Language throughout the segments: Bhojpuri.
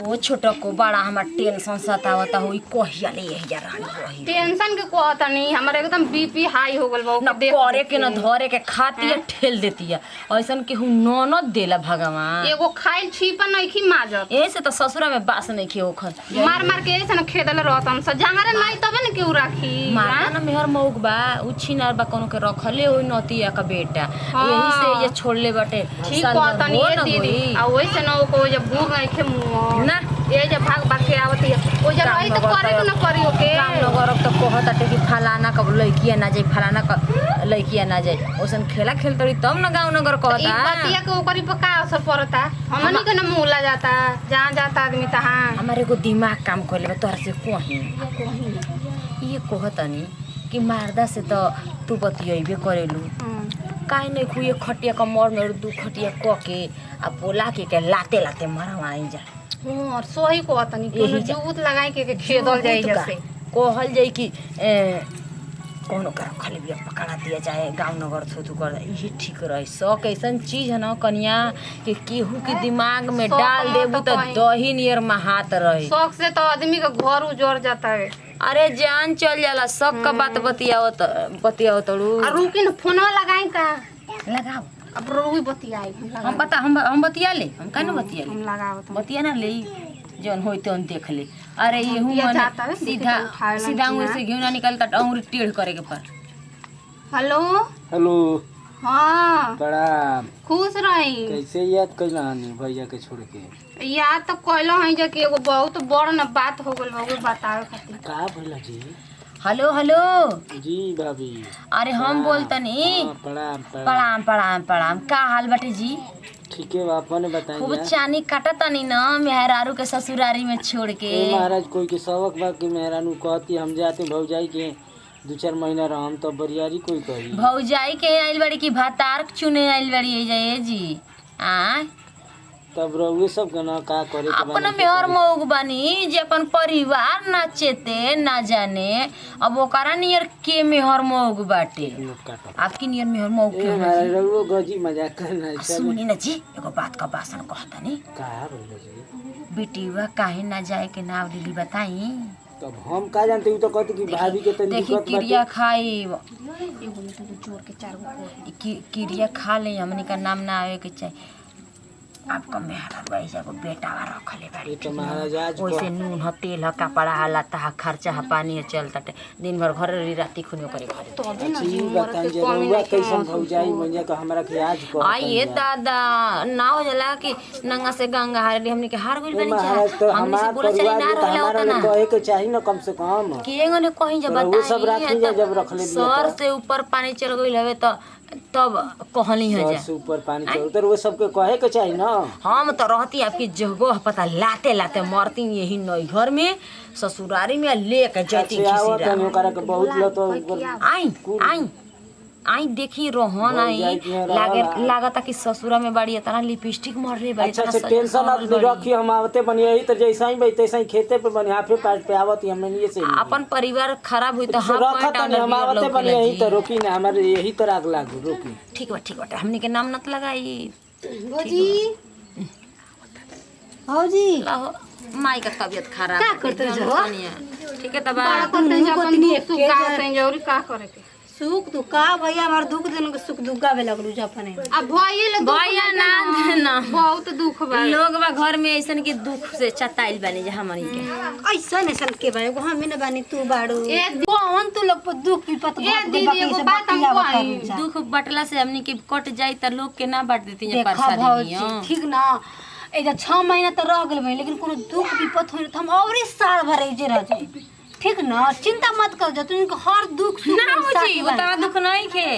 हो छोटा को बड़ा हमार टेंशन सतावता होई कहिया ले यही रानी रही टेंशन के कहता नहीं हमारे एकदम बीपी हाई हो गल बा न करे के न धरे के खाती है ठेल देती है ऐसन के हूं ननद देला भगवान एगो खाइल छिपा नहीं खी माजत ऐसे तो ससुरा में बास नहीं के ओखर मार मार के ऐसे न खेदल रहतन स जंगरे नहीं तबे न केहू राखी मारना न मेहर मौक बा उ छिनार बा कोनो के रखले होई नतिया का बेटा यही से ये छोड़ले बाटे ठीक कहता नहीं है दीदी आ वैसे न को जब बूढ़ नहीं खे मुंह ना ये जब भाग भाग के आवत है ओ जब रही तो करे के न करियो के काम नगर तो कहता कि फलाना का लड़किया ना जाए फलाना का लड़किया ना जाए ओसन खेला खेलतड़ी तब न गाँव नगर कहता ई बतिया के ओकरी पर का असर पड़ता हमनी के न मुला जाता जहां जाता आदमी तहां हमारे को दिमाग काम कर ले तोहरा से कहीं ये कहतनी कि मारदा से तो तू बतियबे करेलू काहे नहीं खुए खटिया का मर में दू खटिया क के आ बोला के लाते लाते मरवाई जा और सोही कहता नहीं कोनो जूत लगाई के खेदल जाई जैसे कहल जाई कि कोनो का खाली भी पकड़ा दिया जाए गांव नगर थू कर यही ठीक रहे शौक ऐसा चीज है ना कन्या कि केहू के दिमाग में डाल देबू तो दही नियर महात रहे शौक से तो आदमी का घर उजड़ जाता है अरे जान चल जाला सब का बात बतियाओ तड़ू रुकी न फोनवा लगाई का लगाओ अब रोही बतियाई हम बता हम बतिया ले हम काहे न बतिया हम ले लगावत बतिया ना ले जौन होई तौन देख ले अरे ये हूं जाता है, सीधा उठाए ला सीधा नीचे से घिउ ना निकलता अंगुरी टेढ़ करे के पर हेलो हेलो हाँ प्रणाम। खुश रही कैसे याद कैला हनी भैया के छोड़ के? याद तो कहलो है जे कि एगो बहुत बड़ न बात हो गल होगे बतावे खातिर का भइला जी? हेलो हेलो जी भाभी। अरे हम बोलतनी हाँ, प्रणाम प्रणाम। प्रणाम प्रणाम प्रणाम का हाल बाटे जी ठीक है आपने खूब बताइए। चानी काटतनी न मेहरारू के ससुरारी में छोड़ के ए महाराज कोई के सबक बा कि मेहरानू कहती हम जाते भौजाई के 2-4 महीना रहम तो बरियारी कोई कही। भौजाई के आइल बड़ी की भातार चुने आइल बड़ी जाए जी आ तब रहुए सब गना का करे के अपना मेहर मौग बानी जे अपन परिवार ना चेते ना जाने अब ओकरा नियर के मेहर मौग बाटे नोट काटो। आपकी नियर मेहर मौग के ए होला महाराज जी? रहुए गजी मजाक करना आ, चल। सुनी ना जी एगो बात का बासन कहतनी का भइला जी? बेटीवा काहे ना जाए के नाव लिली बताई तब हम का जानते हूं तो कहते कि भाभी के तनी देखी दिक्कत क्रिया बाटे। खाई एगो में तो जोड़ के 4 गो क्रिया खा ले हमनी का नाम ना आवे के चाहिए आपका मेहरा वैसा को बेटावा रखले बाड़ी ये तो महाराज आज ओइसे नून ह तेल ह कपड़ा ह लत्ता ह खर्चा ह पानी ह चलता दिन भर घर राती खुनियो करे घरे तो अभी ना जी बताई जरूर कैसन भौजाई मैया का हमरा के आज कहत आइए दादा ना हो जाला कि नंगा से गंगा हारे हमनी के हार गइल ए बनी महाराज तो हमनी से हमार बोला चली परिवार ना में तो रहला हमारा होता ना कहे के चाहिए ना कम से कम। केंगो ने कहीं जब तो वो सब राखी जा जब बताई रख ले बिया सर तो। से ऊपर पानी चल गइल हवे तो तब कहली है सर जा से ऊपर पानी चल उधर वो सबके कहे के चाहिए ना। हम तो रहती आपकी जगह पता लाते लाते मरती यही नैहर में ससुरारी में लेके जाती अच्छे आवत खिसीरा है ओकरा के बहुत ल तो ऊपर आई आई आई देखी रोहन आई लागता कि ससुरा में बाड़ी इतना लिपस्टिक मरले बाड़ी अच्छा से टेंशन अब रखी हम आवते बनी यही तो जैसा ही बैठे सही खेते पे बनी हाफे पाट पे आवत हमने ये से अपन परिवार खराब हुई तो तो हाफ रखत पॉइंट नहीं हम आवते अंडर बनी यही तो रोकी ना हमारे यही तो राग लागू रोकी। ठीक बा हमनी के नाम नत लगाई भौजी भौजी लाहो माई का तबीयत खराब का करते है, हो? ठीक है तबा जरूरी का करे के सुख दुख का भैया हमार दुख दिन के सुख दुख गावे लगलू जा अपने अब भइले भैया ना देना बहुत दुख बा लोग बा घर में ऐसन के दुख से चताइल बने जा हमनी के ऐसा ऐसा के बारे को हम न बानी तू बाड़ू ए कौन तू लोग पर दुख विपत ए दीदी एगो बात हम कही दुख बटला से हमनी के कट जाई त लोग के ना बांट देती है देखा परसादी भौजी ठीक ना एजा 6 महीना तो रह गेल भाई लेकिन कोनो दुख विपत होई तो हम और ही साल भर जे रह जाई ठीक ना चिंता मत कर जा तू हर दुख सुख ना मुझी उतना दुख नहीं खे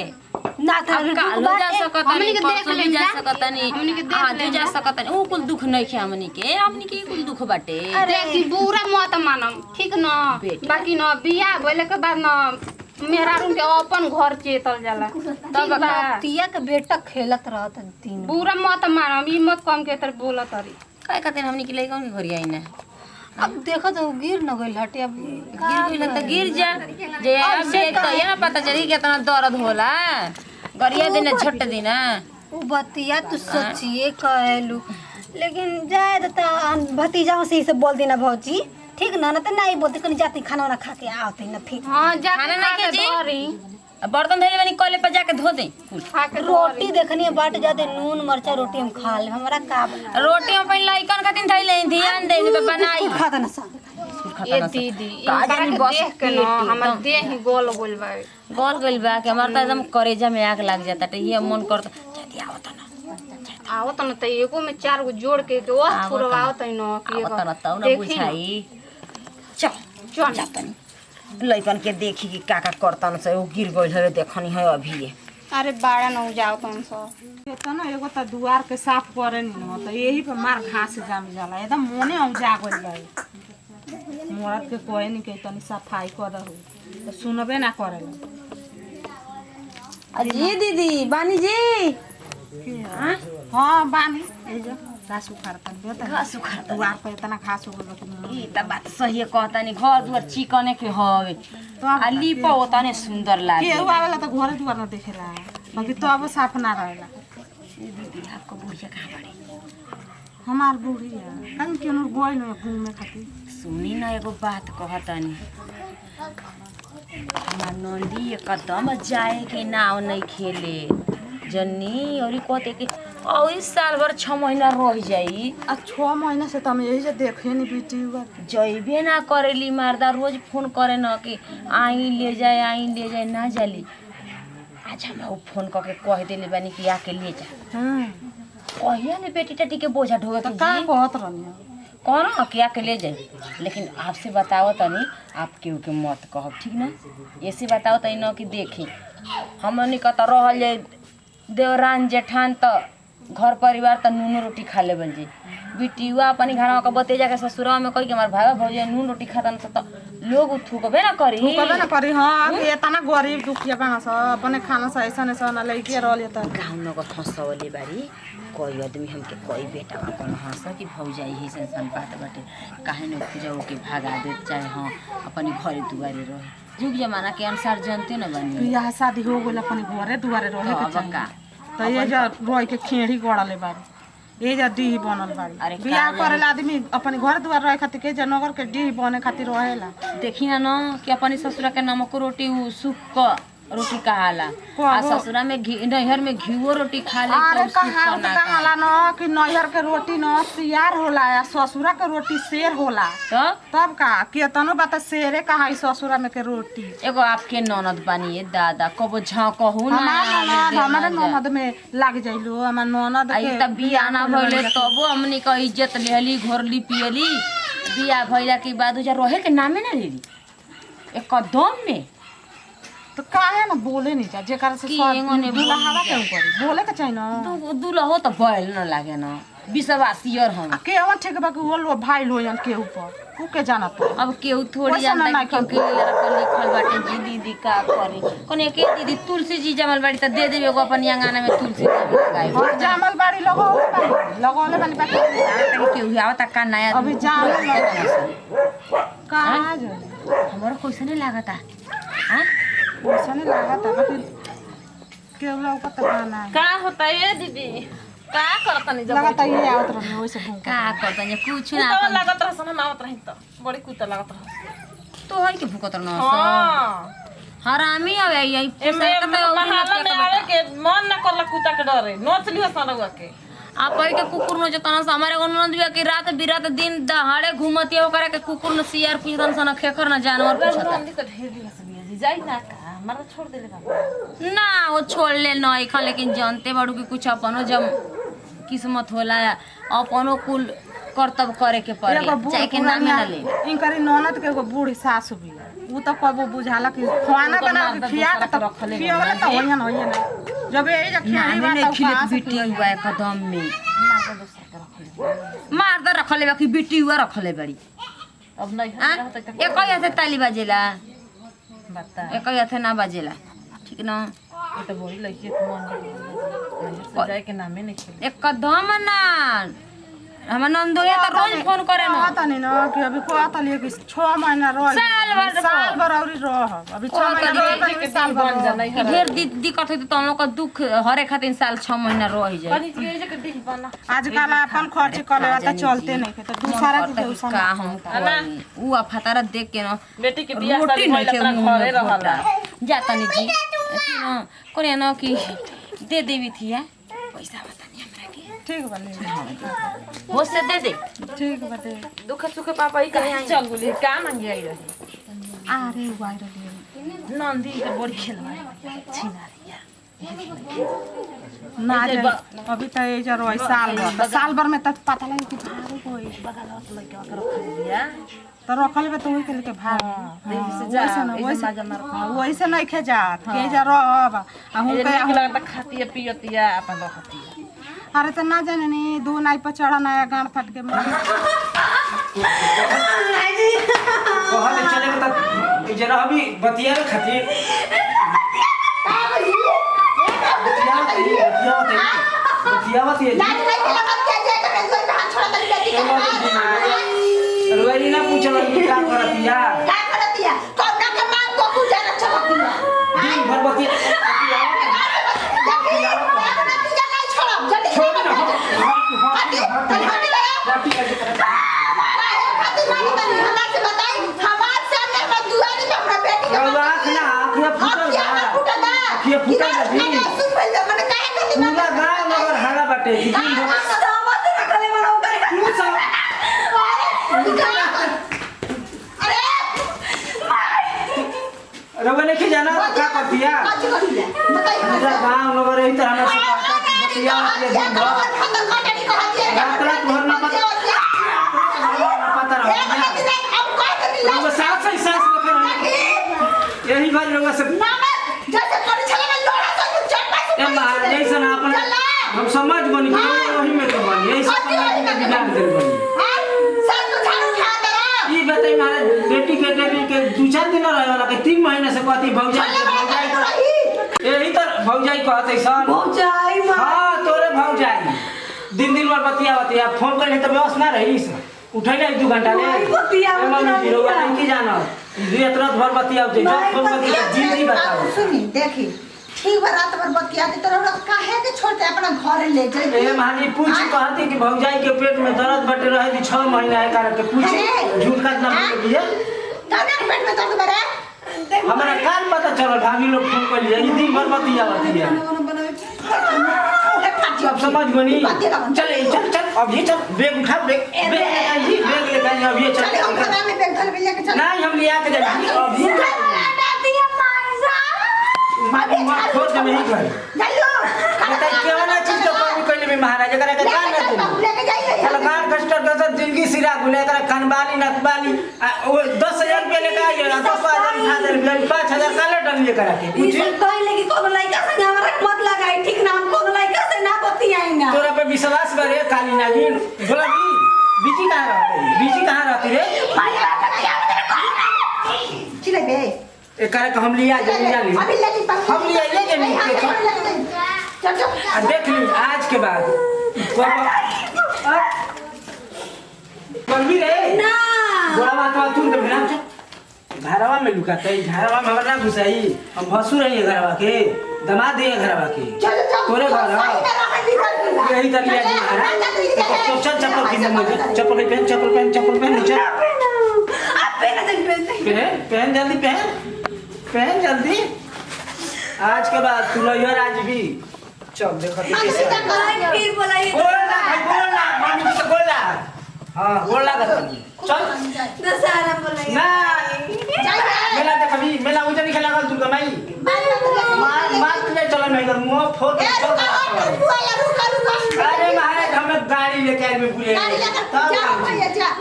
ना तो अब कालो जा सकत हमनी नहीं के देख परसों भी लेम जा जा। सकत नहीं हमनी के देख आज जा सकत नहीं ऊ कुल दुख नहीं खे हमनी के कुल दुख बाटे देखी बुरा मत मानम ठीक न बेटा। बाकी न बियाह भइले के बाद न मेहरारू के अपन घर चेतल जाला तब बा तिया के बेटा खेलत रहत दिन बुरा मत मानम ई मत कम के तर बोलत हरी काय खातिर हमनी के लइका के घर आई ना अब देखो तो गिर न गइल हटे अब गिर गइल त गिर जा जे अब से तो ये ना पता चली कितना दर्द होला गरिया दिन झट दिन उ बतिया तू सोचिए कहलू लेकिन जाए तो भतीजा से ही सब बोल देना भौजी, ठीक ना तो नहीं बोलते कहीं जाती खाना वाना खा के आवते ना फिर। हाँ जा खाना खा नहीं के खींची? धरी बर्तन धोले बनी कॉले पर जाके धो दे। खा के रोटी देखनी है बाट जाते नून मरचा रोटी हम खा ले, हमारा का बना रोटी में पहले लइकन खातिर धइल ले ध्यान दे तो बनाई खाता ना सब। ये दीदी का इनका जानी के बस देख के ना हमर देह ही गोल गोल बा। गोल गइल बा कि हमार त एकदम करेजा में आग लग जाता त ये मन करता जल्दी आवत ना आवत न त एगो में 4 गो जोड़ के ओह पुरवावत न कि आवत ना तब ना देखी बुझाई। चल चल जातनी लइकन के देखी कि का करतन से वो गिर गइल है देखनी है अभी ये। अरे बाड़ा न जाओ तुम सब ये तो ना एगो तो दुआर के साफ करे नहीं हो तो यही पे मार घास जाम जाला एकदम मोने औजा गइल बा। मोरत के कोई नहीं के तनी सफाई कर दहु तो सुनबे ना करेला। अजी दीदी बानी जी हां बानी ए जो घास उखाड़तन दे त घास उखाड़तन। दुआर पे इतना घास उगल बा कि ई त बात सही है कहतानी घर दुआर चिकने के हवे तो आ लिपा ओतने सुंदर लागे। केहू आवेला तो घरे दुआर ना देखेला बाकी तो अब साफ ना रहेला। दीदी आपको बुढ़िया कहाँ पड़ी? हमार बूढ़ी है कहीं केनो गोई न घूमे खातिर। सुनी ना एगो बात कहतानी हमार नंदी एकदम जाए के नाव नहीं खेले जन्नी और कहते कि और इस साल भर 6 महीना रह जाई आ 6 महीना से तुम यही से देखे नहीं बेटी हुआ। जइबे ना करेली मर्दा रोज फोन करे न कि आई ले जाए ना जाली। आज हम उ फोन करके कह देले बानी कि आके ले जा। कहिया ने बेटी टटी के बोझा ढोवे तो के का जी कहत रहनी कौन कि आके ले जाए। लेकिन आपसे बताओ तनी आप केहू के मत कहब ठीक ना। ऐसे बताओ तनी न कि देखी हमनी का तो रहल जाए देवरान जेठान तो घर परिवार तो नून रोटी खा ले बन जी। बिटिया अपनी घर का बतेजा के ससुरा में कही कि हमार भाई भौजी नून रोटी खाता तो लोग थूकबे ना करी। कबे ना करी। हाँ कि इतना गरीब दुखिया बना सा अपने खाना सा ऐसा ऐसा ना लेके रहल त गाँव में हंसवले बारी कोई आदमी हमके कोई बेटा अपन हंस कि भौजाई ही संसन बात बाटे काहे न पूजाओ के भागा दे चाहे हाँ अपनी घरे दुआरे रहे। युग जमाना के अनुसार जानते न बनी बियाह शादी हो गइल अपने घरे दुआरे रहे के अब चाहिए। का तो ये जो रोई के खेड़ी गड़ले बारी ये जो डीह बनल अरे बारी का बियाह जाने। करेला आदमी अपने घर दुआर रहे खातिर के जनगर के डीह बने खातिर रहेला। देखी ना न कि अपनी ससुरा के नमक रोटी उ सुख क रोटी कहाला आ ससुरा में घी नैहर में घीओ रोटी खा ले अरे तो सुख कहाँ ना कहाला न कि नैहर के रोटी न सियार होला या ससुरा के रोटी शेर होला। तो तब का केतनो बात शेरे कहा ससुरा में के रोटी। एगो आपके ननद बानी दादा कबो झाँकहु ना हमारे ननद में लाग जाइलो हमार ननद आई के त बिया ना भइले तबो हमनी क इज्जत लेली घोरली पियली। बिया भइला के बाद उजा रहे के नामे ना लेली एकदम में। तो काहे ना बोले नहीं जा जेकर से कि सब एंगने दुल्हावा के ऊपर बोले के चाहिए ना। दूल्हा हो त बैल न लागे न विश्वासियर हम। आ केवन ठीक बा कि वो लो भाई लोयन के ऊपर ऊ के जाना तो अब केहू थोड़ी वैसा ना जानता ना कि केहू के लड़का लिखल बाटे जी दीदी का करे कने के दीदी तुलसी जी जमल बाड़ी त दे देबे एगो अपन अंगना में तुलसी जी लगाई और जामल बाड़ी लगौले बानी बाकी केहू आवत का नया अभी जामल कहाँ जो हमरो कैसे नहीं लागता हां पैसा नहीं लगा था बाकी केहू लोग का गाना का होता है दीदी का करतनी जब लगाता ये आवत रहने वैसे घूम का करता जे कुछ ना तो अपन लागत रह सन आवत रही त बड़ी कुत्ता लागत रह। तो है कि भूकत न हां हरामी आवे यही एमे महाला में आवे के मन न करला कुत्ता के डरे नोच लियो सनवा के। आप के कुकुर न जतना से हमारे को नंद बिया कि रात बिरात दिन दहाड़े घूमती है ओकरा के कुकुर न सियार पूछतन सन खेखर न जानवर पूछतन नंदी तो ढेर दिया से बिया जाई ना का मारा छोड़ देले बाबा ना वो छोड़ ले नहीं खा लेकिन जानते बाड़ू कि कुछ अपनो जब किस्मत होला अपनो कुल कर्तव्य करे के पड़े चाहे के नाम ना ले। इनकरी ननद के एगो बूढ़ी सासु भी ऊ तो कबो बुझाला कि खाना बना के खिया के तो खियावला तो होइए ना जब यही जा खियाई नामे बा नहीं तो खिले कहाँ से बिटी हुआ एकदम में मार दे रखले बाकी बिटी हुआ रखले बड़ी अब नहीं हां रहत त एक हाथे ताली बाजेला बता एक हाथे ना बाजेला ठीक ना ये तो बोली लइके मन नहीं से जाए के नामे नहीं खेले। एकदम ना हमर नंदोया तो रोज फोन करे ना पता नहीं ना कि अभी कहता लिए कि 6 महीना रह साल भर औरी रह अभी 6 महीना रह कि साल भर बन कि ढेर दिक्कत होती तो हम लोग का दुख हरे खातिर साल 6 महीना रह जाए आजकल अपन खर्च करे वाला चलते नहीं के तो दूसरा के देउसा का हम उ अफातारा देख के ना बेटी के बियाह शादी नहीं भइल अपना घरे रहला जाता नहीं जी कोने ना कि दे देवी थी है पैसा बता नहीं हमरा के ठीक बने हो से दे दे ठीक बते दुख सुख पापा ही कहे चल बोली का मांगी आई रही अरे वाई रे नंदी के बड़ी खेलवा छिनारिया ना जाए अभी तो ये जरो साल भर में तक पता लगे कि भाग कोई बगल लइका के रख दिया तो रखल बे तो वही के लेके भाग से जा वैसे नहीं खे जात के जा रहब आ हम ये के निक लगता खातिया पियतिया अपन रहतिया अरे तो ना जाने नी दो नाई पर चढ़ा नया गांड फट के मर कहले चले के तक जरा अभी बतिया खातिर रोई ना पूछल का करतिया दिन भर बतिया पूरा गाँव नगर हारा बाटे रउआ नहीं जाना क्या करतिया पूरा गाँव नगर यही तरह हमें सिखाता कि बतिया दिन भर रात भर ना पता रहो सास ही सास यही बात रउआ से जैसे ना अपन हम समझ बनी वही में तो बनी यही सब बिगाड़ दे बनी ई बताई मारे बेटी के 2-4 दिन रहे वाला के 3 महीने से कहती भौजाई यही तो भौजाई कहते सन भौजाई हां तोरे भौजाई दिन भर बतिया फोन करले तो व्यवस्था ना रही उठैले 2 घंटा ले बतिया मम्मी रोवा नहीं की जाना रात भर बतिया जे फोन बतिया जी बताओ सुनी देखी ठीक बा रात भर बतिया दे तोरा काहे के छोड़ते अपना घर ले जाए ए मानी पूछ कहती कि भौजाई के पेट में दर्द बटे रहे थी 6 महीना है कारण के पूछ झूठ का नाम के दिए दादा के पेट में दर्द बरे हमरा काल पता चलो भाभी लोग फोन कर लिए दिन भर बतिया अब समझ बनी चल अब ये चल बैग उठा बैग लेके आई अभी चल चल हम खाना में बैग धर के लेके चल नहीं हम लिया के जाएंगे अभी मां खोज में ही कर चलो बता क्यों ना चीज तो कोई कोई भी महाराज करे का काम ना लेके जाइए सरकार कष्ट का जिंदगी सिरा गुले कर कनबाली नतबाली वो 10,000 रुपए लेके आइए 10,000 उठा दे 5,000 का लेटर लिए करा के ई सब कहले कि कोनो लइका से हमरा मत लगाई ठीक ना हम कोनो लइका से ना बतियाई ना तोरा पे विश्वास करे काली नागिन बोला बीजी कहां रहती रे चिले बे एकरा के हम लिया जाली अभी लेके हम लिया ये जमीन के चल चल देख ली आज के बाद बलबी रे ना बोला बात तू तो भेना घरवा में लुकाते घरवा में हमरा घुसाई हम भसुर रही घरवा के दमाद दिए घरवा के तोरे घर यही तर लिया जी महाराज चल चप्पल किने मुझे चप्पल पहन नीचे पहन जल्दी पहन जल्दी आज के बाद तू लइहर आज भी चल देखो कैसे फिर बोलाई बोलना मम्मी से बोलना हां बोलना चल दशहरा बोलाई ना मेला देख अभी मेला उधर नहीं खेला तू कमाई मार ले चला नहीं कर मुंह फोड़ अरे महाराज हमें गाड़ी लेके आए में बुले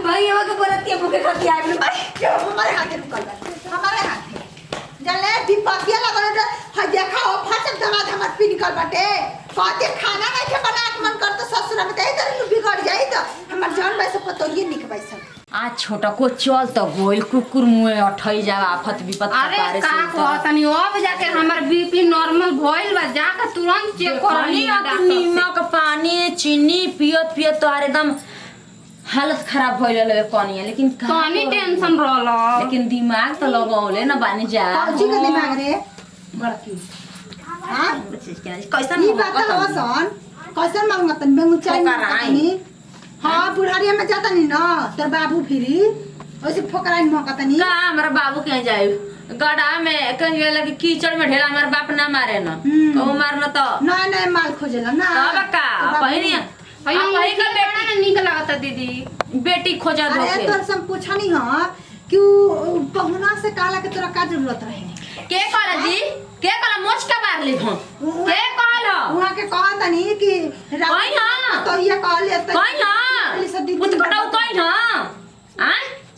भैया के बोलत के भूखे खती आइल भाई हमारे हाथ जले विपत्तिया लगल है देखा हो फसक दमाद हमर पी निकल बाटे कहते खाना नहीं के बना के मन कर तो ससुर में दे इधर बिगड़ जाई तो हमर जान भाई से पतोइए निकबै सब आज छोटा को चल तो गोइल कुकुर मुए अठई जावा आफत विपत अरे का कहतनी अब जाके हमर बीपी नॉर्मल भइल बा जाके तुरंत चेक करनी नमक पानी चीनी पियत तो एकदम हालत खराब भइल रहे कनिया लेकिन कनी टेंशन रहल लेकिन दिमाग तो लगौले न बानी जा कौची के दिमाग रे बड़की हां कैसन ई बात हो सन कैसन मांगतन बेंगु चाय मांगतनी हां बुढ़ारिया में जाता नहीं ना तोर बाबू फिरी ओसे फोकराई मांगतनी का हमारा बाबू कहीं जाए गड़ा में कहीं गेला कि कीचड़ में ढेला हमार बाप ना मारे न कहू मारना तो नया नया माल खोजेला ना तब का पहिनी अयो वही का बेटा ने निक लागता दीदी बेटी खोजा अरे धोके तोर से पूछा नहीं हां कि उ पहुना से काला के तोरा का जरूरत रहे के कहला जी के कहला मोच का मार ली हम के कहला वहां के कहता नहीं कि कहीं हां तो ये कहले त कहीं हां पुत कटाऊ कहीं हां आ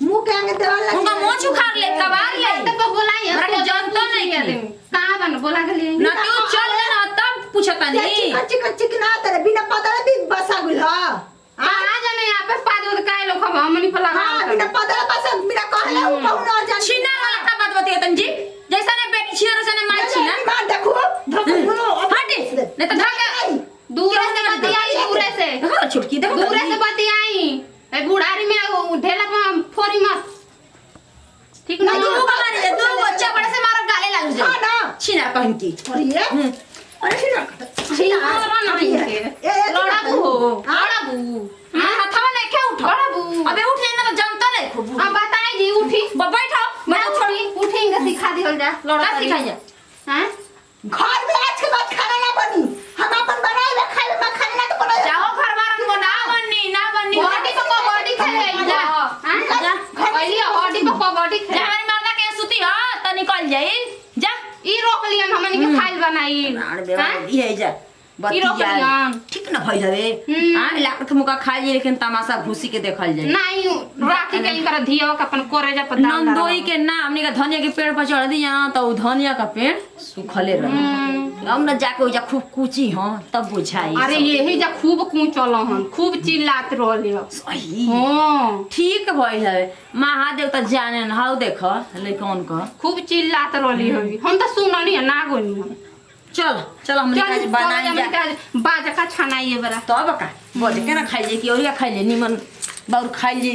मुंह के आगे देवाल लगे उनका मोच उखाड़ ले कबार ले तो बोलाई हमरा के जानतो नहीं के कि कहां बन बोला के लिए ना तू चल ना तब पूछता नहीं कच्ची कच्ची कि ना तेरे बिना पता भी बसा गुल हां आ जाने यहाँ पे पादो काहे लोग हम हमनी पर लगा हां बिना पता बसा बिना कहले उ पहुना जान छिनार वाला का बात बतिया तन जी जैसा ने बेटी छिनार से ने मार छिना मार देखो धक हटे नहीं तो धक दूर से बतियाई दूर से हां छुटकी देखो दूर से बतियाई ए बुढ़ारी में ढेला पर फोरी मत ठीक ना तू का मारे जा तू बच्चा बड़े से मारो गाले लागू जा हां ना छिनार कहन की अरे अरे लड़ाबू हो लड़ाबू हथवा नहीं क्या उठो लड़ाबू अबे उठ लेना तो जानता नहीं खूब अब बताई जी उठी बैठो मैं उठी उठेंगे सिखा दिहल जा का सिखाइए हैं घर में आज के बाद खाना ना बनी हम अपन बनाए हुए खाए में खाना तो बनाए जाओ घर बारन को ना बन्नी बॉडी पे कबड्डी खेले जा हैं जा पहले हॉडी पे कबड्डी जा खेले हमारी मर्दा के सुती हो त निकल जाई जा ई रोक लियन हमनी के फाइल बनाई नाड़ देवा ये जा ई रोक लियन ठीक न भइल हवे हां लाकत मुका खाई जाई लेकिन तमाशा घुसी के देखल जाई नहीं राखी के इनकर धिया के अपन कोरेजा पर दाल नंदोई के ना हमनी का धनिया के पेड़ पर चढ़ दी जाना तो धनिया का पेड़ सुखले रहे हम न जाके ओजा खूब कुची हां तब बुझाई अरे यही जा खूब कूचल हन खूब चिल्लात रहलियो सही हां ठीक भइल हवे महादेव त जाने न हाउ देख लइकन का खूब चिल्लात रहली होगी हम तो सुननी ना गोनी हम चल चल हमनी का बनाई जा बाजा का छनाइए बरा तब का बोझ के ना खाई जे कि औरिया खाई ले निमन बाउर खाई जे